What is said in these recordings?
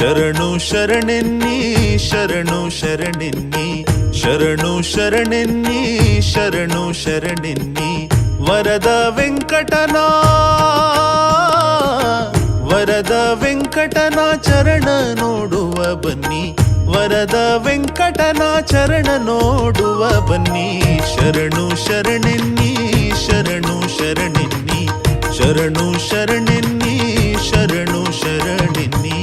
ಶರಣು ಶರಣೆನ್ನಿ ಶರಣು ಶರಣೆನ್ನಿ ಶರಣು ಶರಣೆನ್ನಿ ಶರಣು ಶರಣೆನ್ನಿ ವರದ ವೆಂಕಟನ ವರದ ವೆಂಕಟನ ಚರಣ ನೋಡುವ ಬನ್ನಿ ವರದ ವೆಂಕಟನ ಚರಣ ನೋಡುವ ಬನ್ನಿ ಶರಣು ಶರಣೆನ್ನಿ ಶರಣು ಶರಣೆನ್ನಿ ಶರಣು ಶರಣೆನ್ನಿ ಶರಣು ಶರಣೆನ್ನಿ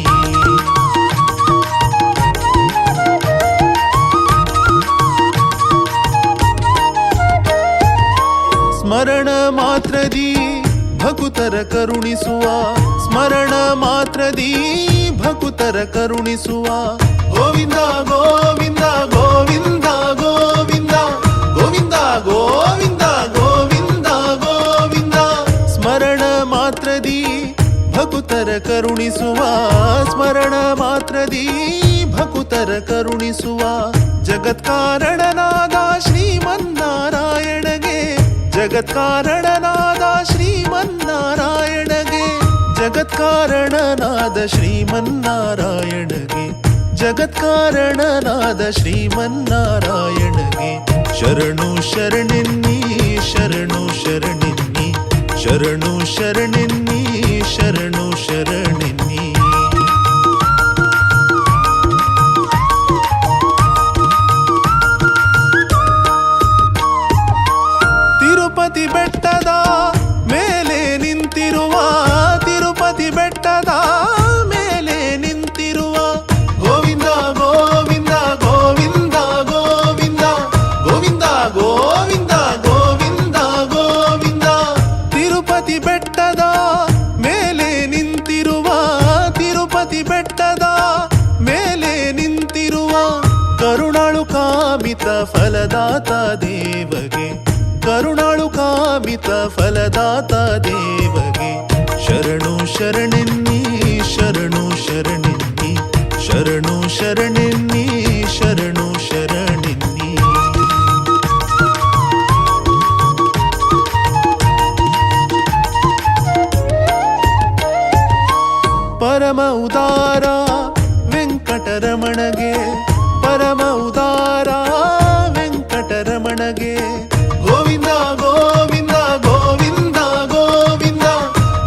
ಸ್ಮರಣ ಮಾತ್ರದಿ ಭಕುತರ ಕರುಣಿಸುವ ಸ್ಮರಣ ಮಾತ್ರದಿ ಭಕುತರ ಕರುಣಿಸುವ ಗೋವಿಂದ ಗೋವಿಂದ ಗೋವಿಂದ ಗೋವಿಂದ ಗೋವಿಂದ ಗೋವಿಂದ ಗೋವಿಂದ ಗೋವಿಂದ ಸ್ಮರಣ ಮಾತ್ರದಿ ಭಕುತರ ಕರುಣಿಸುವ ಸ್ಮರಣ ಮಾತ್ರದಿ ಭಕುತರ ಕರುಣಿಸುವ ಜಗತ್ಕಾರಣನಾದ ಶ್ರೀಮನ್ನಾರಾಯಣಗೆ ಜಗತ್ಕಾರಣನಾದ ಶ್ರೀಮನ್ನಾರಾಯಣಗೆ ಜಗತ್ಕಾರಣನಾದ ಶ್ರೀಮನ್ನಾರಾಯಣಗೆ ಜಗತ್ಕಾರಣನಾದ ಶ್ರೀಮನ್ನಾರಾಯಣಗೆ ಶರಣು ಶರಣೆನ್ನಿ ಶರಣು ಶರಣೆನ್ನಿ ಶರಣು ಶರಣೆನ್ನಿ ಶರಣು ಶರಣೆನ್ನಿ ತಿರುಪತಿ ಬೆಟ್ಟದ ಮೇಲೆ ನಿಂತಿರುವ ತಿರುಪತಿ ಬೆಟ್ಟದ ಮೇಲೆ ನಿಂತಿರುವ ಗೋವಿಂದ ಗೋವಿಂದ ಗೋವಿಂದ ಗೋವಿಂದ ಗೋವಿಂದ ಗೋವಿಂದ ಗೋವಿಂದ ಗೋವಿಂದ ತಿರುಪತಿ ಬೆಟ್ಟದ ಮೇಲೆ ನಿಂತಿರುವ ತಿರುಪತಿ ಬೆಟ್ಟದ ಮೇಲೆ ನಿಂತಿರುವ ಕರುಣಾಳು ಕಾಮಿತ ಫಲದಾತ ದೇವಗೆ ಕರುಣಾಳು ಕಾಮಿತ ಫಲದಾತ ದೇವಗೆ ಶರಣು ಶರಣೆನ್ನಿ ಶರಣು ಶರಣೆನ್ನಿ ಶರಣು ಶರಣೆನ್ನಿ ಶರಣು ಶರಣೆನ್ನಿ ಪರಮ ಉದಾರ ವೆಂಕಟರಮಣಗೆ ಪರಮ ಉದಾರ ವೆಂಕಟರಮಣಗೆ ಗೋವಿಂದ ಗೋವಿಂದ ಗೋವಿಂದ ಗೋವಿಂದ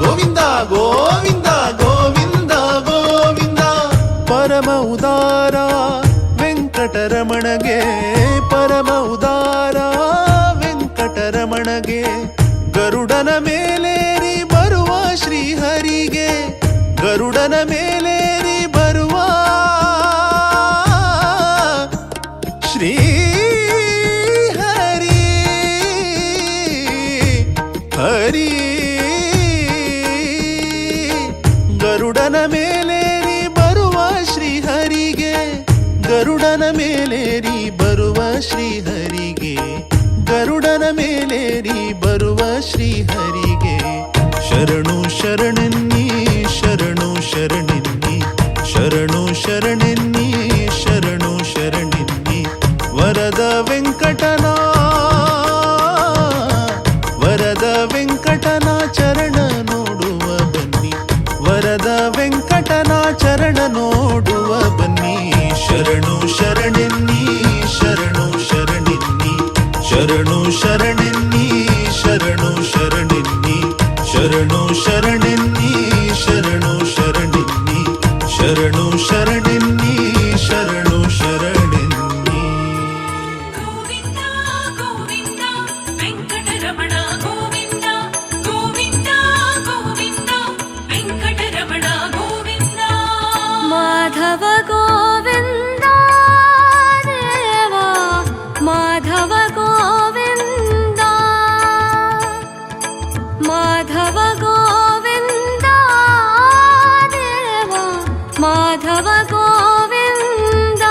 ಗೋವಿಂದ ಗೋವಿಂದ ಗೋವಿಂದ ಗೋವಿಂದ ಪರಮ ಉದಾರ ವೆಂಕಟರಮಣಗೆ ಪರಮ ಉದಾರ ವೆಂಕಟರಮಣಗೆ ಗರುಡನ ಮೇಲೇರಿ ಬರುವ ಶ್ರೀಹರಿಗೆ ಗರುಡನ ಮೇಲೇರಿ ಬರುವ ಶ್ರೀ ಹರಿ ಗರುಡನ ಮೇಲೇರಿ ಬರುವ ಶ್ರೀಹರಿಗೆ ಗರುಡನ ಮೇಲೇರಿ ಬರುವ ಶ್ರೀಹರಿಗೆ ಗರುಡನ ಮೇಲೇರಿ ಬರುವ ಶ್ರೀಹರಿಗೆ ಶರಣು ಶರಣೆನ್ನಿ ಶರಣು ಶರಣೆನ್ನಿ ಶರಣು ಶರಣೆನ್ನಿ ಶರಣು ಶರಣೆನ್ನಿ ವರದ ವೆಂಕಟನ ವರದ ವೆಂಕಟನ ಚರಣ ನೋಡುವ ಬನ್ನಿ ವರದ ವೆಂಕಟನ ಚರಣ ನೋಡುವ ಬನ್ನಿ ಶರಣು ಶರಣೆನ್ನಿ ಶರಣು ಶರಣೆನ್ನಿ ಶರಣು ಶರಣೆನ್ನಿ ಶರಣು ಶರಣೆನ್ನಿ ಶರಣು ಶರಣೆನ್ನಿ ಶರಣು ಶರಣೆನ್ನಿ ಶರಣು ಶರಣೆನ್ನಿ ಶರಣು ಶರಣೆನ್ನಿ ಗೋವಿಂದ ಗೋವಿಂದ ವೆಂಕಟರಮಣ ಗೋವಿಂದ ಗೋವಿಂದ ಗೋವಿಂದ ವೆಂಕಟರಮಣ ಗೋವಿಂದ ಮಾಧವ ಗೋವಿಂದ ದೇವ ಮಾಧವ ಗೋವಿಂದ ಮಾಧವ ಗೋವಿಂದ ದೇವ ಮಾಧವ ಗೋವಿಂದ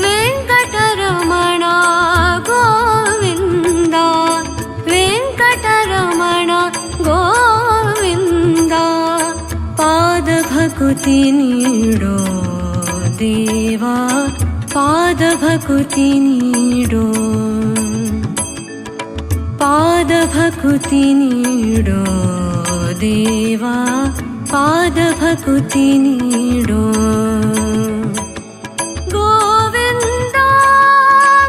ವೆಂಕಟರಮಣ ಗೋವಿಂದ ವೆಂಕಟರಮಣ ಗೋವಿಂದ ಪಾದ ಭಕುತಿ ನೀಡೋ ದೇವಾ ಪಾದ ಭಕುತಿ ನೀಡೋ ಪಾದ ಭಕುತಿ ನೀಡೋ ದೇವಾ ಪಾದ ಭಕುತಿ ನೀಡೋ ಗೋವಿಂದ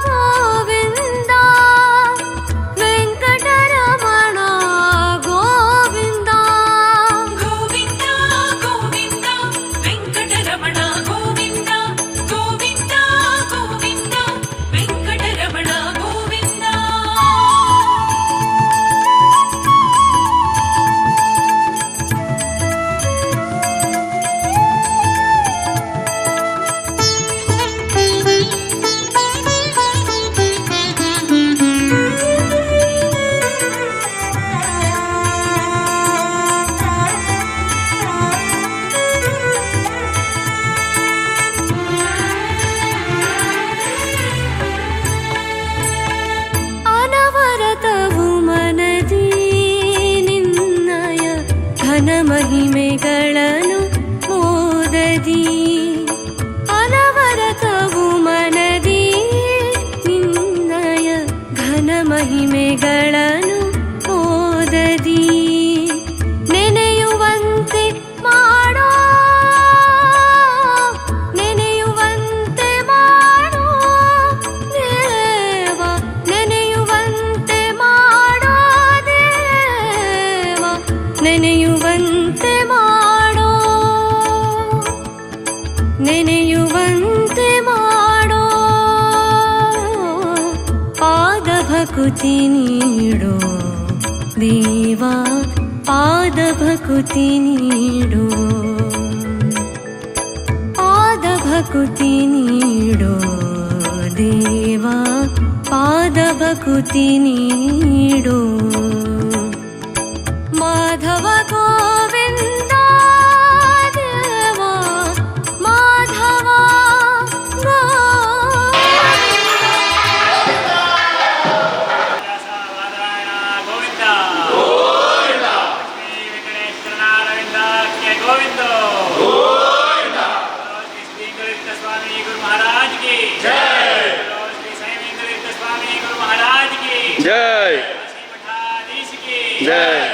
ಗೋವಿಂದ ವೆಂಕಟರಮಣ ಗೋವಿಂದ ಗೋವಿಂದ ಗೋವಿಂದ ವೆಂಕಟರಮಣ ಗೋವಿಂದ ಗೋವಿಂದ ಗೋವಿಂದ ವೆಂಕಟರಮಣ ಗೋವಿಂದ. ಅನವರತವು ಮನದಿ ನಿನ್ನಯ ಘನ ಮಹಿಮೆಗಳನ್ನು ಮೋದದಿ ಅನವರತವು ಮನದಿ ನಿನ್ನಯ ಘನ ಮಹಿಮೆಗಳನ್ನು ಮೋದದಿ ನೆನೆಯುವಂತೆ ಮಾಡೋ ನೆನೆಯುವಂತೆ ಮಾಡೋ ದೇವ ನೆನೆಯುವಂತೆ ಮಾಡೋ ದೇವ ನೆನೆಯುವಂತೆ ಮಾಡೋ ನೆನೆಯುವಂತೆ ಮಾಡೋ ಪಾದ ಭಕುತಿ ನೀಡೋ ದೇವ ಪಾದ ಭಕುತಿ ನೀಡೋ ಪಾದ ಭಕುತಿ ನೀಡೋ ದೇವ ಪಾದ ಭಕುತಿ ನೀಡೋ ಮಾಧವ ಗೋವಿಂದ ದೇವ ಮಾಧವ ಗೋವಿಂದ ಗೋವಿಂದ ಶ್ರೀ ವೆಂಕಟೇಶ್ವರನಾರಾಯಣಕ್ಕೆ ಗೋವಿಂದ ಗೋವಿಂದ ಶ್ರೀ ಗರುಡ ಸ್ವಾಮಿ ಗುರು ಮಹಾರಾಜ್ ಕಿ ಜೈ ಶ್ರೀ ಸಂಯಮೇಂದ್ರ ಸ್ವಾಮಿ ಗುರು ಮಹಾರಾಜ್ ಕಿ ಜೈ ಶ್ರೀ ಮಠಾಧೀಶ की जय।